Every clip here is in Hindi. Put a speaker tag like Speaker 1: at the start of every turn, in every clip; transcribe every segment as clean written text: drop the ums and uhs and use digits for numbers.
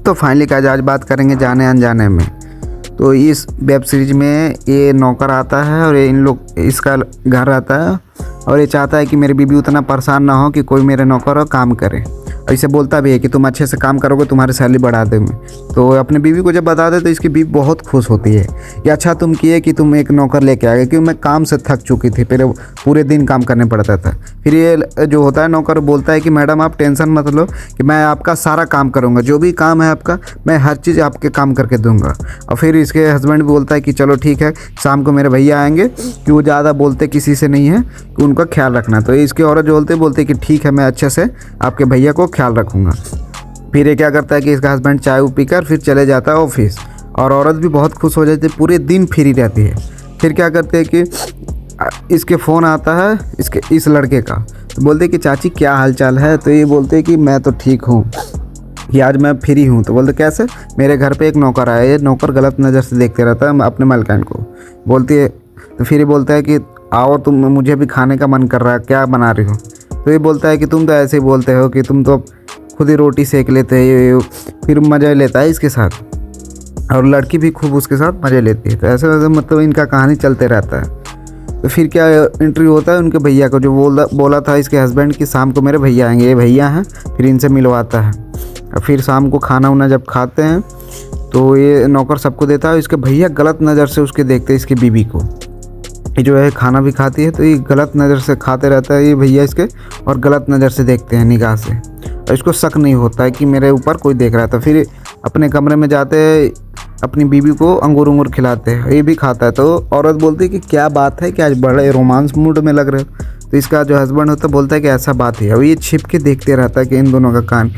Speaker 1: तो फाइनली आज बात करेंगे जाने अनजाने में। तो इस वेब सीरीज में ये नौकर आता है और ये इन लोग इसका घर रहता है और ये चाहता है कि मेरी बीवी उतना परेशान ना हो कि कोई मेरे नौकर हो काम करे। और इसे बोलता भी है कि तुम अच्छे से काम करोगे तुम्हारी सैलरी बढ़ा देंगे। तो अपने बीवी को जब बता दे तो इसकी बीवी बहुत खुश होती है कि अच्छा तुम किए कि तुम एक नौकर लेके आ गए, क्योंकि मैं काम से थक चुकी थी, फिर पूरे दिन काम करने पड़ता था। फिर ये जो होता है नौकर बोलता है कि मैडम आप टेंशन मत लो कि मैं आपका सारा काम करूँगा, जो भी काम है आपका मैं हर चीज़ आपके काम करके दूँगा। और फिर इसके हस्बैंड भी बोलता है कि चलो ठीक है, शाम को मेरे भैया आएंगे कि वो ज़्यादा बोलते किसी से नहीं है कि उनका ख्याल रखना। तो इसकी औरत जो बोलते कि ठीक है मैं अच्छे से आपके भैया को ख्याल रखूँगा। फिर ये क्या करता है कि इसका हस्बैंड चाय पीकर फिर चले जाता है ऑफिस और औरत भी बहुत खुश हो जाती है, पूरे दिन फ्री रहती है। फिर क्या करते हैं कि इसके फ़ोन आता है इस लड़के का, तो बोलते कि चाची क्या हाल चाल है। तो ये बोलते कि मैं तो ठीक हूँ कि आज मैं फ्री हूँ। तो बोलते कैसे, मेरे घर पे एक नौकर आया, ये नौकर गलत नज़र से देखते रहता है अपने मालकिन को। बोलती है तो फिर ये बोलता है कि आओ तुम, मुझे भी खाने का मन कर रहा है, क्या बना रही हो। तो ये बोलता है कि तुम तो ऐसे ही बोलते हो कि तुम तो खुद ही रोटी सेक लेते हैं। फिर मज़े लेता है इसके साथ और लड़की भी खूब उसके साथ मज़े लेती है। तो ऐसे वैसे मतलब इनका कहानी चलते रहता है। तो फिर क्या इंटरव्यू होता है उनके भैया को, जो बोला था इसके हस्बैंड कि शाम को मेरे भैया आएंगे, ये भैया हैं। फिर इनसे मिलवाता है और फिर शाम को खाना वाना जब खाते हैं तो ये नौकर सबको देता है। इसके भैया गलत नज़र से उसके देखते हैं इसकी बीवी को, ये जो है खाना भी खाती है तो ये गलत नज़र से खाते रहता है ये भैया इसके, और गलत नज़र से देखते हैं निगाह से। और इसको शक नहीं होता है कि मेरे ऊपर कोई देख रहा था। फिर अपने कमरे में जाते हैं, अपनी बीवी को अंगूर खिलाते हैं, ये भी खाता है। तो औरत बोलती है कि क्या बात है कि आज बड़े रोमांस मूड में लग रहे हो। तो इसका जो हस्बैंड होता है बोलता है कि ऐसा बात है। और ये छिप के देखते रहता है कि इन दोनों का कान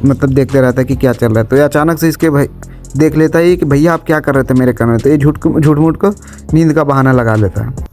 Speaker 1: मतलब देखते रहता है कि क्या चल रहा है। तो ये अचानक से इसके भाई देख लेता है कि भैया आप क्या कर रहे थे मेरे कमरे में। तो ये झूठ मूठ को नींद का बहाना लगा लेता है।